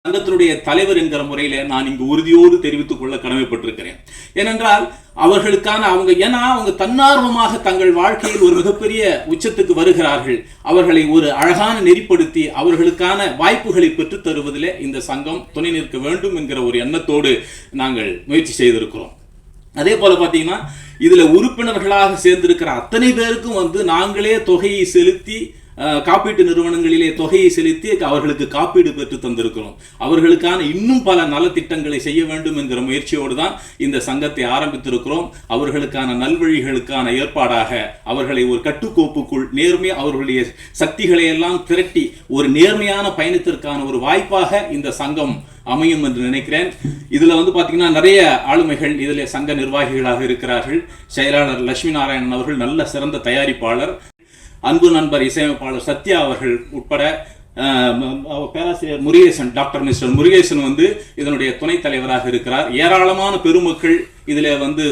சங்கத்தினுடைய தலைவர் என்கிற முறையில நான் இங்கு உறுதியோடு தெரிவித்துக் கொள்ள கடமைப்பட்டிருக்கிறேன். ஏனென்றால் அவர்களுக்கான அவங்க தன்னார்வமாக தங்கள் வாழ்க்கையில் ஒரு மிகப்பெரிய உச்சத்துக்கு வருகிறார்கள். அவர்களை ஒரு அழகான நெறிப்படுத்தி அவர்களுக்கான வாய்ப்புகளை பெற்றுத் தருவதிலே இந்த சங்கம் துணை நிற்க வேண்டும் என்கிற ஒரு எண்ணத்தோடு நாங்கள் முயற்சி செய்திருக்கிறோம். அதே போல பார்த்தீங்கன்னா இதுல உறுப்பினர்களாக சேர்ந்திருக்கிற அத்தனை பேருக்கும் நாங்களே தொகையை செலுத்தி காப்பீட்டு நிறுவனங்களிலே தொகையை செலுத்தி அவர்களுக்கு காப்பீடு பெற்று தந்திருக்கிறோம். அவர்களுக்கான இன்னும் பல நலத்திட்டங்களை செய்ய வேண்டும் என்கிற முயற்சியோடு தான் இந்த சங்கத்தை ஆரம்பித்திருக்கிறோம். அவர்களுக்கான நல்வழிகளுக்கான ஏற்பாடாக அவர்களை ஒரு கட்டுக்கோப்புக்குள் அவர்களுடைய சக்திகளை எல்லாம் திரட்டி ஒரு நேர்மையான பயணத்திற்கான ஒரு வாய்ப்பாக இந்த சங்கம் அமையும் என்று நினைக்கிறேன். இதுல பாத்தீங்கன்னா நிறைய ஆளுமைகள் இதுல சங்க நிர்வாகிகளாக இருக்கிறார்கள். செயலாளர் லட்சுமி நாராயணன் அவர்கள் நல்ல சிறந்த தயாரிப்பாளர், அன்பு நண்பர் இசையமைப்பாளர் சத்யா அவர்கள் உட்பட பேராசிரியர் முருகேசன், டாக்டர் மிஸ்டர் முருகேசன் இதனுடைய துணைத் தலைவராக இருக்கிறார். ஏராளமான பெருமக்கள் இதில்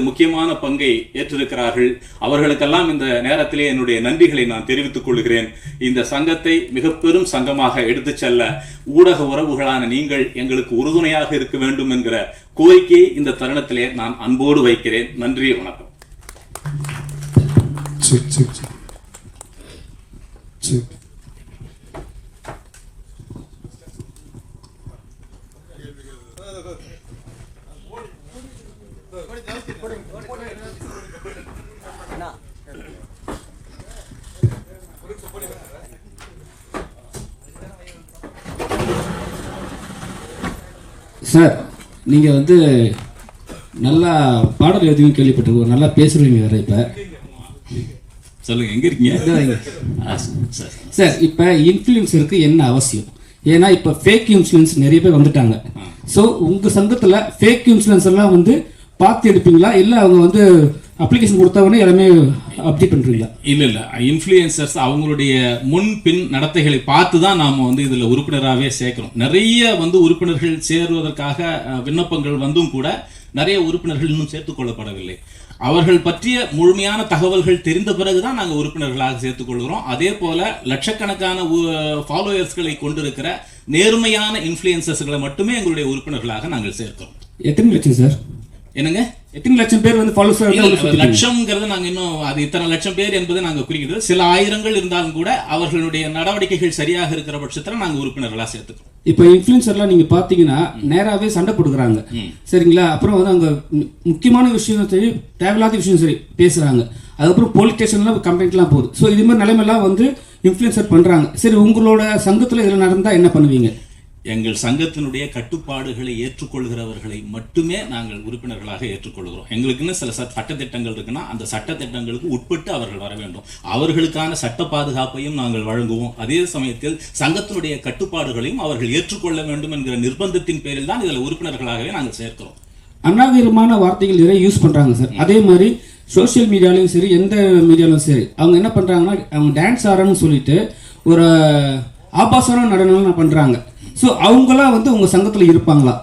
முக்கியமான பங்கை ஏற்றிருக்கிறார்கள். அவர்களுக்கெல்லாம் இந்த நேரத்திலே என்னுடைய நன்றிகளை நான் தெரிவித்துக் கொள்கிறேன். இந்த சங்கத்தை மிக பெரும் சங்கமாக எடுத்துச் செல்ல ஊடக உறவுகளான நீங்கள் எங்களுக்கு உறுதுணையாக இருக்க வேண்டும் என்கிற கோரிக்கையை இந்த தருணத்திலே நான் அன்போடு வைக்கிறேன். நன்றி, வணக்கம். சார், நீங்கள் நல்லா பாடல் எழுதுவீங்க கேள்விப்பட்டிருக்கோம், நல்லா பேசுறீங்க வேற. இப்போ சொல்லுங்க, எங்க இருக்கீங்க சார்? இப்போ இன்ஃப்ளூயன்சருக்கு என்ன அவசியம்? ஏன்னா இப்போ ஃபேக் இன்ஃப்ளூயன்ஸ் நிறைய பேர் வந்துட்டாங்க. ஸோ உங்கள் சங்கத்தில் ஃபேக் இன்ஃப்ளூயன்ஸ் எல்லாம் பார்த்து எடுப்பீங்களா, இல்லை அவங்க அப்ளிகேஷன் கொடுத்தவொடனே எல்லாமே அப்டேட் பண்ணுறீங்களா? இல்லை, இன்ஃப்ளூயன்சர்ஸ் அவங்களுடைய முன் பின் நடத்தைகளை பார்த்து தான் நாம் இதில் உறுப்பினராகவே சேர்க்கிறோம். நிறைய உறுப்பினர்கள் சேருவதற்காக விண்ணப்பங்கள் வந்தும் கூட நிறைய உறுப்பினர்கள் இன்னும் சேர்த்துக் கொள்ளப்படவில்லை. அவர்கள் பற்றிய முழுமையான தகவல்கள் தெரிந்த பிறகுதான் நாங்கள் உறுப்பினர்களாக சேர்த்துக் கொள்கிறோம். அதே போல லட்சக்கணக்கான ஃபாலோயர்ஸ்களை கொண்டிருக்கிற நேர்மையான இன்ஃப்ளூயன்சர்ஸ்களை மட்டுமே எங்களுடைய உறுப்பினர்களாக நாங்கள் சேர்க்கிறோம். எத்தனை லட்சம் சார்? என்னங்க, எத்தனை லட்சம் பேர் லட்சம்ங்கிறது நாங்க இன்னும் அது இத்தனை லட்சம் பேர் என்பதை நாங்க குறிக்கிறது. சில ஆயிரங்கள் இருந்தாலும் கூட அவர்களுடைய நடவடிக்கைகள் சரியாக இருக்கிற பட்சத்துல நாங்க உறுப்பினர்களா சேர்த்துக்கிறோம். இப்ப இன்ஃப்ளூயன்சர்லாம் நீங்க பாத்தீங்கன்னா நேராவே சண்டை போட்டுக்கிறாங்க, சரிங்களா? அப்புறம் அங்க முக்கியமான விஷயம் சரி, தேவையில்லாத விஷயம் சரி பேசுறாங்க. அதுக்கப்புறம் போலீஸ் ஸ்டேஷன்ல கம்ப்ளைண்ட் எல்லாம் போகுது. ஸோ இது மாதிரி நிலைமையெல்லாம் இன்ஃப்ளூயன்சர் பண்றாங்க. சரி, உங்களோட சங்கத்துல இதுல நடந்தா என்ன பண்ணுவீங்க? எங்கள் சங்கத்தினுடைய கட்டுப்பாடுகளை ஏற்றுக்கொள்கிறவர்களை மட்டுமே நாங்கள் உறுப்பினர்களாக ஏற்றுக்கொள்கிறோம். எங்களுக்குன்னு சில சட்டத்திட்டங்கள் இருக்குன்னா அந்த சட்டத்திட்டங்களுக்கு உட்பட்டு அவர்கள் வர வேண்டும். அவர்களுக்கான சட்ட பாதுகாப்பையும் நாங்கள் வழங்குவோம். அதே சமயத்தில் சங்கத்தினுடைய கட்டுப்பாடுகளையும் அவர்கள் ஏற்றுக்கொள்ள வேண்டும் என்கிற நிர்பந்தத்தின் பேரில் தான் இதில் உறுப்பினர்களாகவே நாங்கள் சேர்க்கிறோம். அநாகரிகமான வார்த்தைகள் நிறைய யூஸ் பண்றாங்க சார். அதே மாதிரி சோசியல் மீடியாலையும் சரி, எந்த மீடியாலும் சரி, அவங்க என்ன பண்றாங்கன்னா அவங்க டான்ஸ் ஆடுறன்னு சொல்லிட்டு ஒரு ஆபாசமான நடனம் பண்றாங்க. ஸோ அவங்களாம் உங்க சங்கத்தில் இருப்பாங்களா?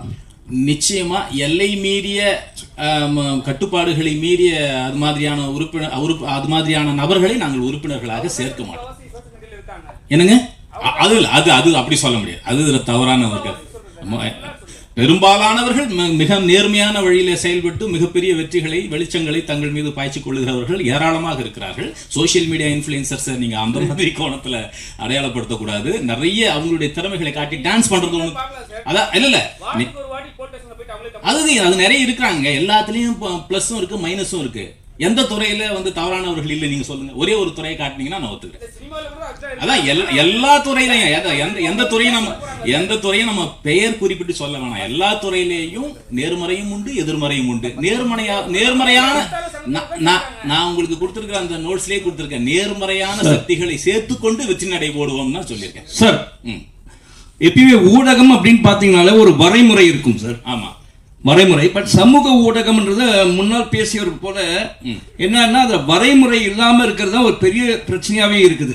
நிச்சயமா எல்லை மீறிய கட்டுப்பாடுகளை மீறிய அது மாதிரியான நபர்களை நாங்கள் உறுப்பினர்களாக சேர்க்க மாட்டோம். என்னங்க, அது அப்படி சொல்ல முடியாது. அது தவறானவர்கள். பெரும்பாலானவர்கள் மிக நேர்மையான வழியில செயல்பட்டு மிகப்பெரிய வெற்றிகளை வெளிச்சங்களை தங்கள் மீது பாய்ச்சிக் கொள்ளுகிறவர்கள் ஏராளமாக இருக்கிறார்கள். சோசியல் மீடியா இன்ஃப்ளூயன்சர்ஸ் நீங்க அந்த மாதிரி கோணத்துல அடையாளப்படுத்தக்கூடாது. நிறைய அவங்களுடைய திறமைகளை காட்டி டான்ஸ் பண்றது அதான் இல்ல அது நிறைய இருக்கிறாங்க. எல்லாத்துலயும் பிளஸும் இருக்கு, மைனஸும் இருக்கு. எந்த துறையில தவறானவர்கள் இல்லை நீங்க சொல்லுங்க. ஒரே ஒரு துறையை காட்டினீங்கன்னா நான் ஒத்துக்கிறேன். அதான் எல்லா துறையிலையும் எந்த துறையும் நம்ம பெயர் குறிப்பிட்டு சொல்ல வேணாம். எல்லா துறையிலேயும் நேர்மறையும் உண்டு, எதிர்மறையும் உண்டு. நேர்மறையான நான் உங்களுக்கு கொடுத்திருக்கிற அந்த நோட்ஸ்லயே கொடுத்திருக்கேன். நேர்மறையான சக்திகளை சேர்த்துக்கொண்டு வெற்றி நடை போடுவோம்னா சொல்லியிருக்கேன் சார். எப்பயுமே ஊடகம் அப்படின்னு பாத்தீங்கன்னாலே ஒரு வரைமுறை இருக்கும் சார். ஆமா, வரைமுறை. பட் சமூக ஊடகம்ன்றது முன்னால் பேசியவர் போல என்னன்னா அந்த வரைமுறை இல்லாம இருக்கிறது தான் ஒரு பெரிய பிரச்சனையாவே இருக்குது.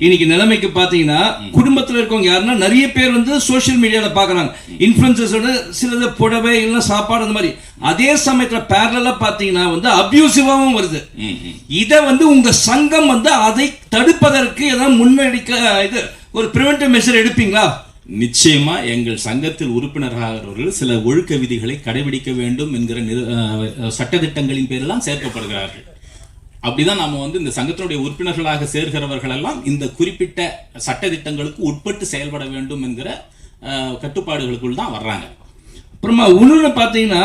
இன்னைக்கு நிலைமைக்கு பாத்தீங்கன்னா குடும்பத்துல இருக்கவங்க யாருன்னா நிறைய பேர் சோசியல் மீடியால பாக்குறாங்க இன்ஃப்ளூயன்சர்ஸோட சிலது புடவை இல்ல சாப்பாடு அந்த மாதிரி. அதே சமயத்துல பேரலா பாத்தீங்கன்னா அபியூசிவாவும் வருது. இத உங்க சங்கம் அதை தடுப்பதற்கு ஏதாவது முன்னெடுக்க இது ஒரு பிரிவென்டிவ் மெஷர் எடுப்பீங்களா? நிச்சயமா எங்கள் சங்கத்தில் உறுப்பினராகிறவர்கள் சில ஒழுக்க விதிகளை கடைபிடிக்க வேண்டும் என்கிற சட்டத்திட்டங்களின் பேரெல்லாம் சேர்க்கப்படுகிறார்கள். அப்படிதான் நாம இந்த சங்கத்தினுடைய உறுப்பினர்களாக சேர்கிறவர்கள் எல்லாம் இந்த குறிப்பிட்ட சட்டத்திட்டங்களுக்கு உட்பட்டு செயல்பட வேண்டும் என்கிற கட்டுப்பாடுகளுக்குள் தான் வர்றாங்க. அப்புறமா இன்னொன்று பார்த்தீங்கன்னா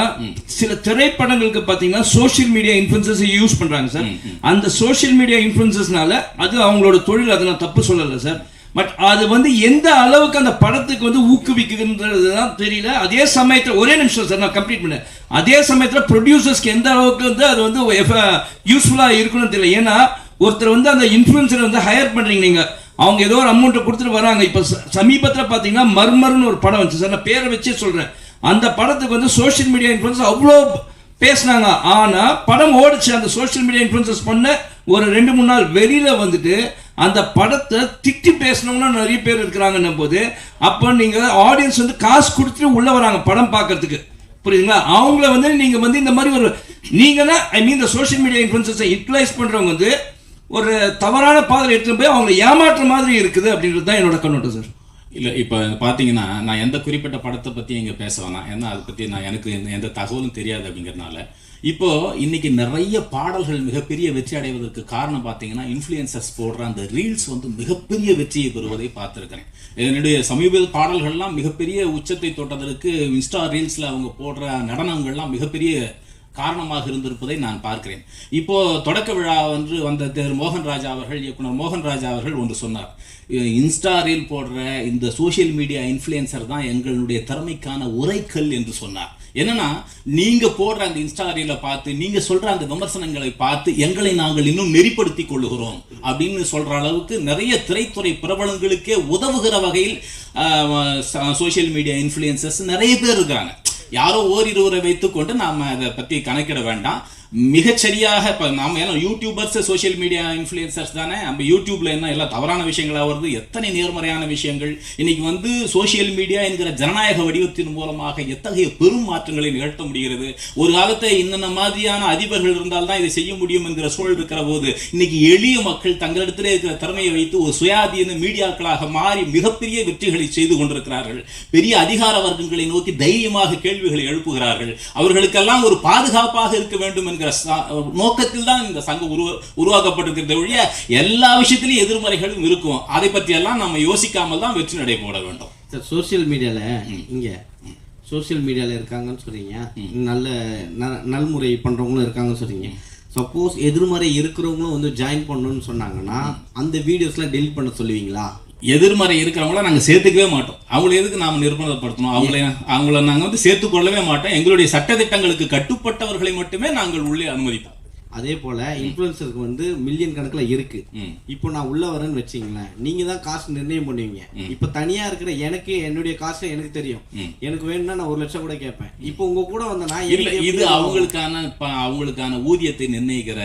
சில திரைப்படங்களுக்கு பார்த்தீங்கன்னா சோஷியல் மீடியா இன்ஃபுளுசஸ் யூஸ் பண்றாங்க சார். அந்த சோஷியல் மீடியா இன்ஃபுளுசஸ்னால அது அவங்களோட தொழில், அதை நான் தப்பு சொல்லலை சார். பட் அது எந்த அளவுக்கு அந்த படத்துக்கு ஊக்குவிக்குதுன்றது தான் தெரியல. அதே சமயத்தில் ஒரே நிமிஷம் சார் நான் கம்ப்ளீட் பண்ணேன். அதே சமயத்தில் ப்ரொடியூசர்ஸ்க்கு எந்த அளவுக்கு அது யூஸ்ஃபுல்லாக இருக்குன்னு தெரியல. ஏன்னா ஒருத்தர் அந்த இன்ஃப்ளூயன்சரை ஹையர் பண்றீங்க நீங்க, அவங்க ஏதோ ஒரு அமௌண்ட்டை கொடுத்துட்டு வராங்க. இப்போ சமீபத்தில் பார்த்தீங்கன்னா மர்மர்னு ஒரு படம் வந்துச்சு சார், நான் பேரை வச்சே சொல்றேன். அந்த படத்துக்கு சோஷியல் மீடியா இன்ஃப்ளூயன்ஸ் அவ்வளோ பேசினாங்க. ஆனா படம் ஓடிச்சு. அந்த சோஷியல் மீடியா இன்ஃப்ளூயன்சஸ் பண்ண ஒரு 2-3 நாள் வெளியில அந்த படத்தை திட்டி பேசினவங்க நிறைய பேர் இருக்கிறாங்கன்னும் போது, அப்போ நீங்க ஆடியன்ஸ் காசு கொடுத்துட்டு உள்ள வராங்க படம் பார்க்கறதுக்கு, புரியுதுங்களா? அவங்கள நீங்க இந்த மாதிரி ஒரு நீங்கன்னா இந்த சோஷியல் மீடியா இன்ஃப்ளூயன்சஸை யூட்டிலைஸ் பண்றவங்க ஒரு தவறான பாதையில் எடுத்துட்டு போய் அவங்களை ஏமாற்ற மாதிரி இருக்குது அப்படின்றது தான் என்னோட கண்ணோட்டம் சார். இல்லை, இப்போ பார்த்தீங்கன்னா நான் எந்த குறிப்பிட்ட படத்தை பற்றி இங்கே பேச வேணாம், ஏன்னா அதை பற்றி எனக்கு எந்த தகவலும் தெரியாது அப்படிங்கிறதுனால. இப்போ இன்னைக்கு நிறைய பாடல்கள் மிகப்பெரிய வெற்றி அடைவதற்கு காரணம் பார்த்தீங்கன்னா இன்ஃப்ளூயன்சர்ஸ் போடுற அந்த ரீல்ஸ் மிகப்பெரிய வெற்றியை பெறுவதை பார்த்துருக்கிறேன். என்னுடைய சமீப பாடல்கள்லாம் மிகப்பெரிய உச்சத்தை தொட்டதற்கு இன்ஸ்டா ரீல்ஸில் அவங்க போடுற நடனங்கள்லாம் மிகப்பெரிய காரணமாக இருந்திருப்பதை நான் பார்க்கிறேன். இப்போ தொடக்க விழா வந்த மோகன்ராஜா அவர்கள், இயக்குனர் மோகன்ராஜா அவர்கள் ஒன்று சொன்னார். இன்ஸ்டா ரீல் போடுற இந்த சோஷியல் மீடியா இன்ஃப்ளூயன்சர் தான் எங்களுடைய திறமைக்கான உரைக்கல் என்று சொன்னார். என்னன்னா, நீங்க போடுற அந்த இன்ஸ்டா ரீலை பார்த்து, நீங்க சொல்ற அந்த விமர்சனங்களை பார்த்து எங்களை நாங்கள் இன்னும் நெறிப்படுத்திக் கொள்ளுகிறோம் அப்படின்னு சொல்ற அளவுக்கு நிறைய திரைத்துறை பிரபலங்களுக்கே உதவுகிற வகையில் சோஷியல் மீடியா இன்ஃப்ளூயன்சர்ஸ் நிறைய பேர் இருக்காங்க. யாரோ ஓரிருவரை வைத்துக்கொண்டு நாம அதை பற்றி கணக்கிட வேண்டாம். மிகச்சரியாக இப்போ நாம ஏன்னா யூடியூபர்ஸ் சோஷியல் மீடியா இன்ஃப்ளூயன்சர்ஸ் தானே. நம்ம யூடியூப்ல என்ன எல்லாம் தவறான விஷயங்களாக வருது, எத்தனை நேர்மறையான விஷயங்கள். இன்னைக்கு சோஷியல் மீடியா என்கிற ஜனநாயக வடிவத்தின் மூலமாக எத்தகைய பெரும் மாற்றங்களை நிகழ்த்த முடிகிறது. ஒரு காலத்தை இன்னென்ன மாதிரியான அதிபர்கள் இருந்தால்தான் இதை செய்ய முடியும் என்கிற சூழல் இருக்கிற போது இன்னைக்கு எளிய மக்கள் தங்களிடத்திலே இருக்கிற திறமையை வைத்து ஒரு சுயாதீன மீடியாக்களாக மாறி மிகப்பெரிய வெற்றிகளை செய்து கொண்டிருக்கிறார்கள். பெரிய அதிகார வர்க்கங்களை நோக்கி தைரியமாக கேள்விகளை எழுப்புகிறார்கள். அவர்களுக்கெல்லாம் ஒரு பாதுகாப்பாக இருக்க வேண்டும் என்கிற நோக்கத்தில் தான் இந்த சங்கம் உருவாக்கப்பட்டிருக்கிறத ஒழிய எல்லா விஷயத்திலும் எதிர்மறைகளும் இருக்கும். அதை பற்றி எல்லாம் நம்ம யோசிக்காமல் தான் வெற்றி நடைபோட வேண்டும். சார், சோசியல் மீடியால இங்க சோசியல் மீடியால இருக்காங்கன்னு சொல்றீங்க, நல்ல நல்முறை பண்றவங்களும் இருக்காங்கன்னு சொல்றீங்க. சப்போஸ் எதிர்மறை இருக்கிறவங்களும் ஜாயின் பண்ணணும்னு சொன்னாங்கன்னா அந்த வீடியோஸ்லாம் டெலிட் பண்ண சொல்லுவீங்களா? எதிர்மறை இருக்கிறவங்கள நாங்கள் சேர்த்துக்கவே மாட்டோம். அவங்களை எதுக்கு நாம் நிர்பந்தப்படுத்தணும்? அவங்கள நாங்கள் சேர்த்துக்கொள்ளவே மாட்டோம். எங்களுடைய சட்டத்திட்டங்களுக்கு கட்டுப்பட்டவர்களை மட்டுமே நாங்கள் உள்ளே அனுமதிப்போம். அதே போல இன்ஃப்ளூயன்சருக்கு மில்லியன் கணக்கில் இருக்கு. இப்போ நான் உள்ள வரேன்னு வச்சிங்களேன், நீங்க தான் காசு நிர்ணயம் பண்ணுவீங்க. இப்போ தனியா இருக்கிற எனக்கு என்னுடைய காசு எனக்கு தெரியும். எனக்கு வேணும்னா நான் 1 லட்சம் கூட கேட்பேன். இப்போ உங்க கூட வந்தனா இது அவங்களுக்கான ஊதியத்தை நிர்ணயிக்கிற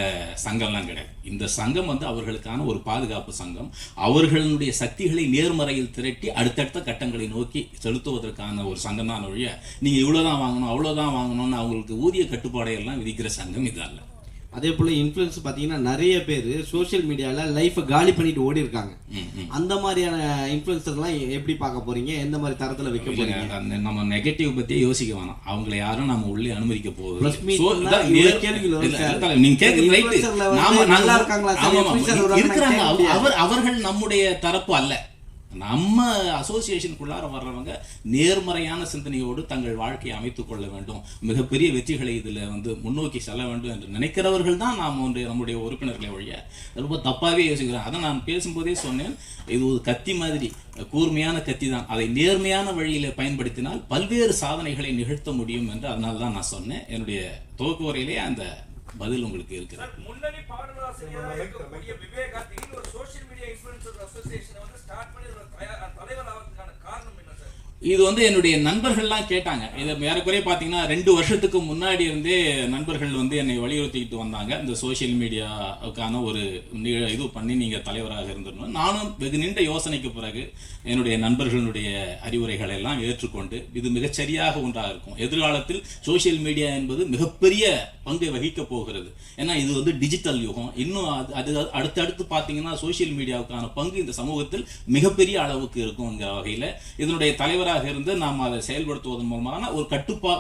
சங்கம்லாம் கிடையாது. இந்த சங்கம் அவர்களுக்கான ஒரு பாதுகாப்பு சங்கம். அவர்களுடைய சக்திகளை நேர்மறையில் திரட்டி அடுத்தடுத்த கட்டங்களை நோக்கி செலுத்துவதற்கான ஒரு சங்கம் தான் ஒழிய நீங்க இவ்வளவுதான் வாங்கணும் அவ்வளவுதான் வாங்கணும்னு அவங்களுக்கு ஊதிய கட்டுப்பாடை எல்லாம் விதிக்கிற சங்கம் இது அல்ல. அதே போல இன்ஃப்ளூயன்ஸ் பாத்தீங்கன்னா நிறைய பேர் சோஷியல் மீடியால லைஃபை காலி பண்ணிட்டு ஓடி இருக்காங்க. அந்த மாதிரியான இன்ஃப்ளூயன்சர்லாம் எப்படி பார்க்க போறீங்க? எந்த மாதிரி தரத்துல வைக்க போறீங்க? நம்ம நெகட்டிவ் பத்தி யோசிக்க வேணாம். அவங்களை யாரும் நம்ம உள்ளே அனுமதிக்க போகுது. அவர்கள் நம்முடைய தரப்பு அல்ல. நம்ம அசோசியேஷனுக்குள்ளார வர்றவங்க நேர்மறையான சிந்தனையோடு தங்கள் வாழ்க்கையை அமைத்துக் கொள்ள வேண்டும், மிகப்பெரிய வெற்றிகளை இதில் முன்னோக்கி செல்ல வேண்டும் என்று நினைக்கிறவர்கள் தான் நாம் நம்முடைய உறுப்பினர்களை ஒழிய ரொம்ப தப்பாகவே யோசிக்கிறோம். அதை நான் பேசும்போதே சொன்னேன், இது ஒரு கத்தி மாதிரி, கூர்மையான கத்தி தான். அதை நேர்மையான வழியில் பயன்படுத்தினால் பல்வேறு சாதனைகளை நிகழ்த்த முடியும் என்று அதனால தான் நான் சொன்னேன். என்னுடைய துவக்க உரையிலேயே அந்த பதில் உங்களுக்கு இருக்கிறது. முன்னணி பாடலாசிரியராக இருக்கக்கூடிய விவேகானந்தர் ஒரு சோஷியல் மீடியா இன்ஃப்ளூயன்சர் அசோசியேஷனை ஸ்டார்ட் பண்ணி தலைவர் ஆவதற்கான காரணம் என்ன சார்? இது வந்து என்னுடைய நண்பர்கள்லாம் கேட்டாங்க. இதை ஏறக்குறைய பார்த்தீங்கன்னா 2 வருஷத்துக்கு முன்னாடி இருந்தே நண்பர்கள் வந்து என்னை வலியுறுத்திக்கிட்டு வந்தாங்க. இந்த சோஷியல் மீடியாவுக்கான ஒரு இது பண்ணி நீங்கள் தலைவராக இருந்துடணும். நானும் வெகு நீண்ட யோசனைக்கு பிறகு என்னுடைய நண்பர்களுடைய அறிவுரைகளை எல்லாம் ஏற்றுக்கொண்டு இது மிகச்சரியாக ஒன்றாக இருக்கும். எதிர்காலத்தில் சோஷியல் மீடியா என்பது மிகப்பெரிய பங்கை வகிக்க போகிறது. ஏன்னா இது வந்து டிஜிட்டல் யுகம். இன்னும் அது அடுத்தடுத்து பார்த்தீங்கன்னா சோஷியல் மீடியாவுக்கான பங்கு இந்த சமூகத்தில் மிகப்பெரிய அளவுக்கு இருக்கும்ங்கிற வகையில் இதனுடைய தலைவர் இருந்து நாம் அதை செயல்படுத்துவதன் மூலமான ஒரு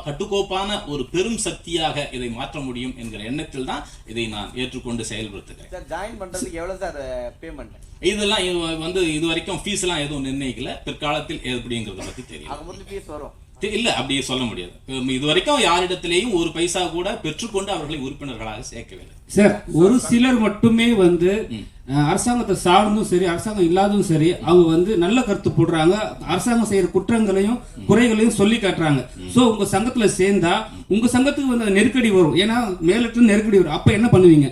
கட்டுக்கோப்பான ஒரு பெரும் சக்தியாக இதை மாற்ற முடியும் என்கிற எண்ணத்தில் தான் இதை நான் ஏற்றுக்கொண்டு செயல்படுத்துகிறேன். ஜாயின் பண்றதுக்கு எவ்வளவு சார் பேமெண்ட்? இதெல்லாம் வந்து இது வரைக்கும் ஃபீஸ் எல்லாம் எதுவும் நிர்ணயிக்கல. பிற்காலத்தில் எப்படிங்கிறத பத்தி தெரியும். ஃபீஸ் வரும் இல்ல, அப்படியே சொல்ல முடியாது. இது வரைக்கும் யாரிடத்திலேயும் ஒரு பைசா கூட பெற்றுக்கொண்டு அவர்களை உறுப்பினர்களாக சேர்க்கவில்லை சார். ஒரு சிலர் மட்டுமே வந்து அரசாங்கத்தை சார்ந்தும் சரி அரசாங்கம் இல்லாதும் சரி அவங்க வந்து நல்ல கருத்து போடுறாங்க. அரசாங்கம் செய்யற குற்றங்களையும் குறைகளையும் சொல்லி காட்டுறாங்க. சோ உங்க சங்கத்துல சேர்ந்தா உங்க சங்கத்துக்கு வந்து நெருக்கடி வரும். ஏன்னா மேலிட்டு நெருக்கடி வரும். அப்ப என்ன பண்ணுவீங்க?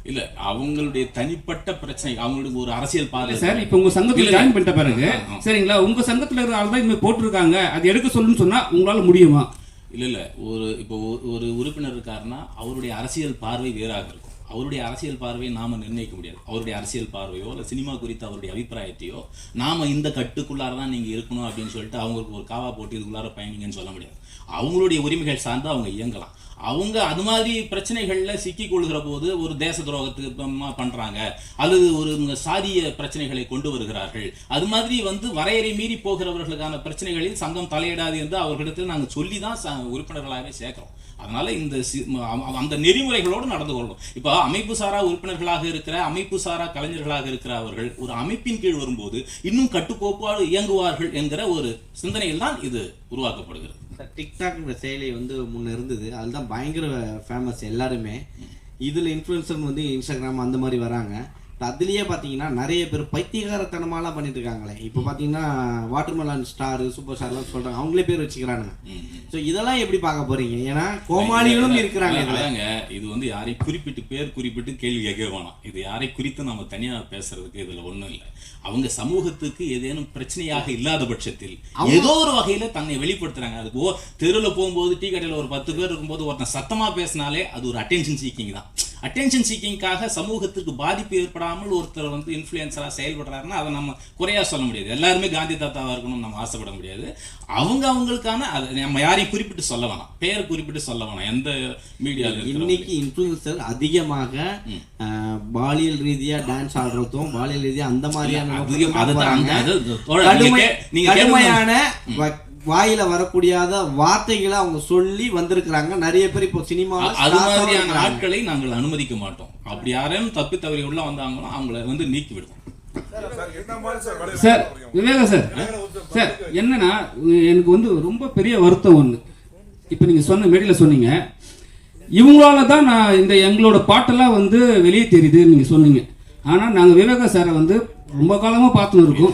இல்ல, அவங்களுடைய தனிப்பட்ட பிரச்சனை, அவங்களுக்கு ஒரு அரசியல் பார்வை சார். இப்ப உங்க சங்கத்துல ஜாயின் பண்ணிட்ட பிறகு சரிங்களா, உங்க சங்கத்துல இருக்கிற ஆள் தான் இனிமே போட்டிருக்காங்க, அது எடுக்க சொல்லுன்னு சொன்னா உங்களால முடியுமா? இல்ல, இப்போ ஒரு உறுப்பினர் இருக்காருன்னா அவருடைய அரசியல் பார்வை வேறாக இருக்கும். அவருடைய அரசியல் பார்வையை நாம நிர்ணயிக்க முடியாது. அவருடைய அரசியல் பார்வையோ இல்லை சினிமா குறித்த அவருடைய அபிப்பிராயத்தையோ நாம இந்த கட்டுக்குள்ளாரதான் நீங்க இருக்கணும் அப்படின்னு சொல்லிட்டு அவங்களுக்கு ஒரு காவா போட்டு இதுக்குள்ளார பயணிங்கன்னு சொல்ல முடியாது. அவங்களுடைய உரிமைகள் சார்ந்து அவங்க இயங்கலாம். அவங்க அது மாதிரி பிரச்சனைகள்ல சிக்கி கொள்கிற போது ஒரு தேச துரோகத்துக்கு பண்றாங்க அல்லது ஒரு சாதிய பிரச்சனைகளை கொண்டு வருகிறார்கள், அது மாதிரி வந்து வரையறை மீறி போகிறவர்களுக்கான பிரச்சனைகளில் சங்கம் தலையிடாது என்று அவர்களிடத்தில் நாங்கள் சொல்லி தான் உறுப்பினர்களாகவே சேர்க்கிறோம். அதனால அந்த நெறிமுறைகளோடு நடந்து கொள்ளணும். இப்போ அமைப்பு சாரா உறுப்பினர்களாக இருக்கிற அமைப்பு சாரா கலைஞர்களாக இருக்கிற அவர்கள் ஒரு அமைப்பின் கீழ் வரும்போது இன்னும் கட்டுக்கோப்பாடு இயங்குவார்கள் என்கிற ஒரு சிந்தனையில் தான் இது உருவாக்கப்படுகிறது. டிக்டாக் செயலி வந்து முன்ன இருந்தது, அதுதான் பயங்கர ஃபேமஸ். எல்லாருமே இதுல இன்ஃப்ளூயன்சர் வந்து இன்ஸ்டாகிராம் அந்த மாதிரி வராங்க. அதுலயே பாத்தீங்கன்னா நிறைய பேர் பைத்தியகாரத்தனமாலாம் பண்ணிட்டு இருக்காங்களே. இப்போ பாத்தீங்கன்னா வாட்டர்மெலன் ஸ்டார் சூப்பர் ஸ்டார்லாம் சொல்றாங்க, அவங்களே பேர் வச்சுக்கிறானுங்க. ஸோ இதெல்லாம் எப்படி பார்க்க போறீங்க? ஏன்னா கோமாளிகளும் இருக்கிறாங்க. இது வந்து யாரை குறிப்பிட்டு கேள்வி கேட்க வேணாம். இது யாரை குறித்து நம்ம தனியா பேசுறதுக்கு இதுல ஒண்ணும் இல்லை. அவங்க சமூகத்துக்கு ஏதேனும் பிரச்சனையாக இல்லாத பட்சத்தில் ஏதோ ஒரு வகையில தன்னை வெளிப்படுத்துறாங்க. அது தெருவில் போகும்போது டீ கடையில் ஒரு 10 பேர் இருக்கும்போது ஒருத்தன் சத்தமா பேசினாலே அது ஒரு அட்டென்ஷன் சீக்கிங் தான். அட்டென்ஷன் சீக்கிங்காக சமூகத்துக்கு பாதிப்பு ஏற்படாமல் ஒருத்தர் வந்து இன்ஃப்ளூயன்சரா செயல்படுறாருன்னா அதை நம்ம குறையா சொல்ல முடியாது. எல்லாருமே காந்தி தாத்தாவா இருக்கணும்னு நம்ம ஆசைப்பட முடியாது. அவங்களுக்கான அதை நம்ம யாரையும் குறிப்பிட்டு சொல்ல வேணாம், பெயர் குறிப்பிட்டு சொல்ல வேணாம். எந்த மீடியாவில் இன்னைக்கு இன்ஃப்ளூயன்சர் அதிகமாக பாலியல் ரீதியா டான்ஸ் ஆடுறதும் பாலியல் ரீதியா அந்த மாதிரியான கடுமையான வாயில வரக்கூடியாத வார்த்தைகளை அவங்க சொல்லி வந்திருக்கிறாங்க. நிறைய பேர் இப்போ சினிமா அது மாதிரியான ஆட்களை நாங்கள் அனுமதிக்க மாட்டோம். அப்படி யாரும் தப்பி தவறி உள்ள வந்தாங்களோ அவங்கள வந்து நீக்கி விடுவோம். சார் விவேகா சார், சார் என்னன்னா எனக்கு வந்து ரொம்ப பெரிய வருத்தம் ஒண்ணு. இப்ப நீங்க சொன்ன மேடையில சொன்னீங்க இவங்களால தான் நான் இந்த எங்களோட பாட்டெல்லாம் வந்து வெளியே தெரியுது நீங்க சொன்னீங்க. ஆனா நாங்க விவேகா சாரை வந்து ரொம்ப காலமா பார்த்துன்னு இருக்கோம்.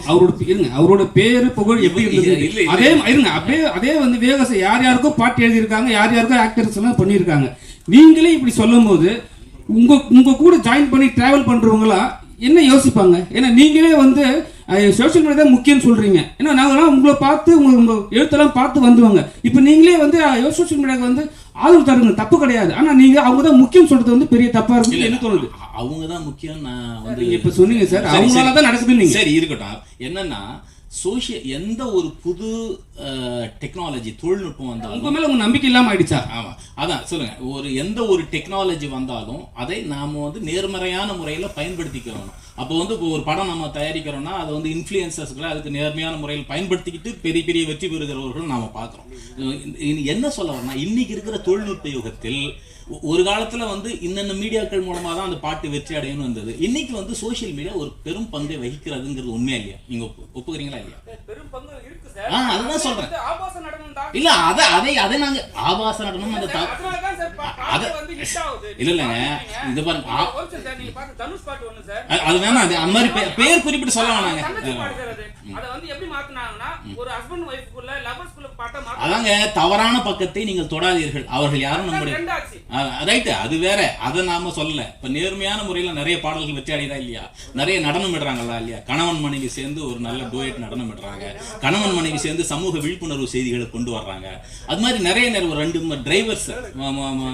அவரோட பேரு புகழ் எப்படி இருந்தது அதே இருங்க அப்படியே அதே வந்து விவேகா சார் யார் யாருக்கோ பாட்டு எழுதியிருக்காங்க, யார் யாருக்கோ ஆக்டர்ஸ் எல்லாம் பண்ணியிருக்காங்க. நீங்களே இப்படி சொல்லும் போது உங்க கூட ஜாயின் பண்ணி டிராவல் பண்றவங்களா என்ன யோசிப்பாங்க? ஏன்னா நீங்களே வந்து சோஷியல் மீடியா தான் முக்கியம்னு சொல்றீங்க. ஏன்னா நாங்களாம் உங்களை பார்த்து உங்க எழுத்தெல்லாம் பார்த்து வந்துவாங்க. இப்போ நீங்களே வந்து சோஷியல் மீடியாவுக்கு வந்து ஆதரவு தருங்க, தப்பு கிடையாது. ஆனா நீங்க அவங்க தான் முக்கியம் சொல்றது வந்து பெரிய தப்பா இருக்கு என்ன தோணுது? அவங்க தான் முக்கியம். நான் வந்து இப்ப சொன்னீங்க சார், அவங்களால தான் நடக்குதுன்னு. சரி இருக்கட்டும். என்னன்னா எந்த ஒரு புது டெக்னாலஜி தொழில்நுட்பம் வந்தாலும் உங்க மேல உங்க நம்பிக்கை இல்லாம ஆயிடுச்சா? ஆமா, அதான் சொல்லுங்க. எந்த ஒரு டெக்னாலஜி வந்தாலும் அதை நாம வந்து நேர்மறையான முறையில பயன்படுத்திக்கிறோம். அப்போ வந்து இப்போ ஒரு படம் நம்ம தயாரிக்கிறோம்னா அதை வந்து இன்ஃப்ளூயன்சர்ஸ்களை அதுக்கு நேர்மையான முறையில் பயன்படுத்திக்கிட்டு பெரிய பெரிய வெற்றி பெறுகிறவர்கள் நாம பார்க்குறோம். என்ன சொல்ல வரனா, இன்னைக்கு இருக்கிற தொழில்நுட்ப யுகத்தில் ஒரு காலத்துல வந்து இன்னென்ன மீடியாக்கள் மூலமா தான் அந்த பாட்டு வெற்றி அடையணும் இருந்தது. இன்னைக்கு வந்து சோசியல் மீடியா ஒரு பெரும் பங்கை வகிக்கிறதுங்கிறது உண்மையா இல்லையா? நீங்க ஒப்புக்கிறீங்களா இல்லையா? அதுதான் சொல்றேன். இல்ல அதை நாங்க ஆபாச நடனம் அந்த இல்லங்க இது பாருங்க, அது வேணா அது அந்த மாதிரி பேர் குறிப்பிட்டு சொல்ல வேணாங்க. அதாங்க தவறான பக்கத்தை நீங்கள் தொடாதீர்கள். அவர்கள் யாரும் நம்முடைய ரைட்டு, அது வேற, அதை நாம சொல்லல. இப்ப நேர்மையான முறையில் நிறைய பாடல்கள் வெற்றியாடிதா இல்லையா, நிறைய நடனம் இடுறாங்களா இல்லையா, கணவன் மனைவி சேர்ந்து ஒரு நல்ல டூயட் நடனம் இடுறாங்க, கணவன் மனைவி சேர்ந்து சமூக விழிப்புணர்வு செய்திகளை கொண்டு வர்றாங்க. அது மாதிரி நிறைய ஒரு 2 டிரைவர்ஸ்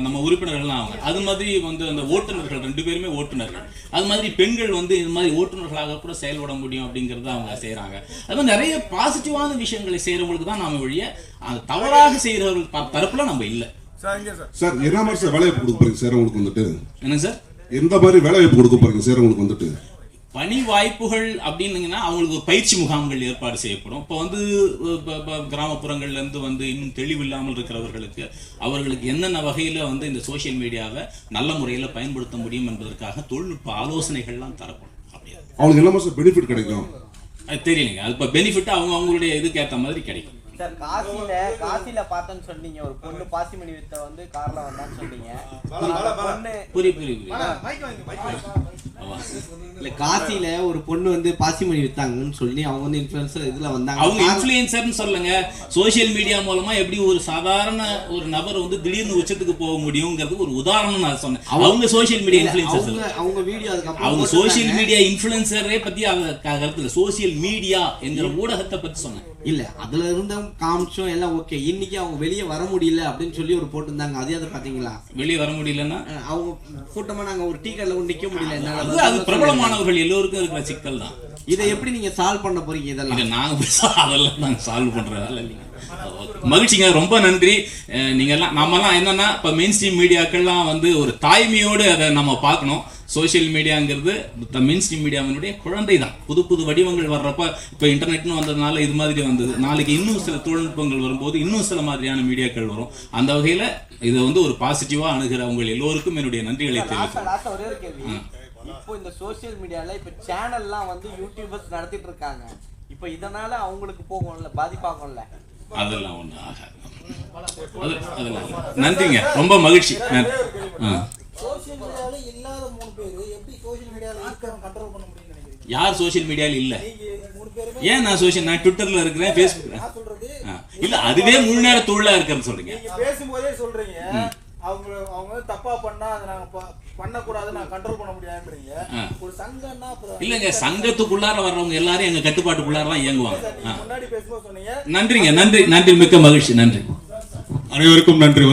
நம்ம உறுப்பினர்கள்லாம் அவங்க, அது மாதிரி வந்து அந்த ஓட்டுநர்கள் 2 பேருமே ஓட்டுநர்கள், அது மாதிரி பெண்கள் வந்து இது மாதிரி ஓட்டுநர்களாக கூட செயல்பட முடியும் அப்படிங்கிறத அவங்க செய்யறாங்க. அது மாதிரி நிறைய பாசிட்டிவான விஷயங்களை செய்யறவங்களுக்கு தான் நாம வழிய தவறாக செய்யறவர்கள் தரப்புல நம்ம இல்லை. சார் என்ன மாதிரி சார் வேலைவாய்ப்பு கொடுக்க போறீங்க சார் உங்களுக்கு வந்துட்டு? என்ன சார், எந்த மாதிரி வேலைவாய்ப்பு கொடுக்க போறீங்க சார் உங்களுக்கு வந்துட்டு? பணி வாய்ப்புகள் அப்படின்னீங்கன்னா அவங்களுக்கு ஒரு பயிற்சி முகாம்கள் ஏற்பாடு செய்யப்படும். இப்போ வந்து கிராமப்புறங்கள்ல இருந்து வந்து இன்னும் தெளிவில்லாமல் இருக்கிறவர்களுக்கு அவர்களுக்கு என்னென்ன வகையில வந்து இந்த சோசியல் மீடியாவை நல்ல முறையில் பயன்படுத்த முடியும் என்பதற்காக தொழில்நுட்ப ஆலோசனைகள்லாம் தரப்படும். அப்படியா அவங்களுக்கு என்ன மாதிரி பெனிஃபிட் கிடைக்கும்? அது தெரியலைங்க. அது இப்போ பெனிஃபிட் அவங்களுடைய இதுக்கு ஏற்ற மாதிரி கிடைக்கும். சார் காசில பார்த்தேன்னு சொன்னீங்க, ஒரு பொண்ணு பாசிமணி வித்த வந்து கார்ல வந்தான்னு சொன்னீங்க. புரியுது. இல்ல காசில ஒரு பொண்ணு வந்து பாசிமணி வித்தாங்கன்னு சொல்லி அவங்க வந்து இன்ஃப்ளூயன்சர் இதுல வந்தாங்க. அவங்க இன்ஃப்ளூயன்சர்னு சொல்லுங்க, சோசியல் மீடியா மூலமா எப்படி ஒரு சாதாரண ஒரு நபர் வந்து திடீர்னு உச்சத்துக்கு போக முடியுங்கிறது ஒரு உதாரணம் நான் சொன்னேன். அவங்க சோசியல் மீடியா இன்ஃப்ளூயன்சர், அவங்க வீடியோ அதுக்கப்புறம் அவங்க சோசியல் மீடியா இன்ஃப்ளூயன்சரே பத்தி கருத்துல சோசியல் மீடியா என்கிற ஊடகத்தை பத்தி சொன்னேன். இல்ல அதுல இருந்த காமிச்சோம் எல்லாம் ஓகே. இன்னைக்கு அவங்க வெளியே வர முடியல அப்படின்னு சொல்லி ஒரு போட்டிருந்தாங்க. அதே அதை பாத்தீங்களா? வெளியே வர முடியலன்னா அவங்க கூட்டமா நாங்க ஒரு டீ கடையில நிக்க முடியல. அது பிரபலமானவர்கள் எல்லோருக்கும் இருக்கிற சிக்கல் தான். இதை எப்படி நீங்க சால்வ் பண்ண போறீங்க? இதெல்லாம் அதெல்லாம் நாங்க சால்வ் பண்றதால இல்லைங்க. மகிழ்ச்சிங்க, ரொம்ப நன்றி. நீங்க எல்லாம் நம்மலாம் என்னன்னா இப்ப மெயின் ஸ்ட்ரீம் மீடியாக்கள்லாம் வந்து ஒரு தாய்மையோடு அதை நம்ம பார்க்கணும். சோசியல் மீடியாங்கிறது மெயின் ஸ்ட்ரீம் மீடியாவினுடைய குழந்தை தான். புது வடிவங்கள் வர்றப்ப இப்போ இன்டர்நெட்னு வந்ததுனால இது மாதிரி வந்தது. நாளைக்கு இன்னும் சில தொழில்நுட்பங்கள் வரும்போது இன்னும் சில மாதிரியான மீடியாக்கள் வரும். அந்த வகையில இதை வந்து ஒரு பாசிட்டிவா அணுகிற உங்கள் எல்லோருக்கும் என்னுடைய நன்றிகளை தெரிவிக்கிறேன். இப்போ இந்த சோசியல் மீடியால இப்ப சேனல்லாம் வந்து யூடியூபர்ஸ் நடத்திட்டு இருக்காங்க. இப்போ இதனால அவங்களுக்கு போகும்ல, பாதிப்பாகும்ல? அதெல்லாம் ஒண்ணு ஆகாது. அதெல்லாம் நன்றிங்க, ரொம்ப மகிழ்ச்சி. சோசியல் மீடியால இல்லாத 3 பேர் எப்படி சோசியல் மீடியால இருக்கறவங்க கண்ட்ரோல் பண்ண முடியும்னு நினைக்கிறீங்க? யார் சோசியல் மீடியால இல்ல? நீங்க 3 பேருமே. ஏன் நான் ட்விட்டர்ல இருக்கிறேன், ஃபேஸ்புக்ல. நான் சொல்றது இல்ல, அதுவே முழு நேர தொழிலா இருக்குன்னு சொல்றீங்க. நீங்க பேசும்போதே சொல்றீங்க அவங்க தப்பா பண்ணா அதை நாங்க பண்ண கூடாது, நான் கண்ட்ரோல் பண்ண முடியாதுன்றீங்க. ஒரு சங்கம்னா அப்புறம் இல்லங்க, சங்கத்துக்குள்ளார வர்றவங்க எல்லாரும் எங்க கட்டுப்பாட்டுக்குள்ளார தான் இயங்குவாங்க. முன்னாடி பேசும்போது சொன்னீங்க. நன்றிங்க, நன்றி, மிக்க மகிழ்ச்சி, நன்றி. அனைவருக்கும் நன்றி.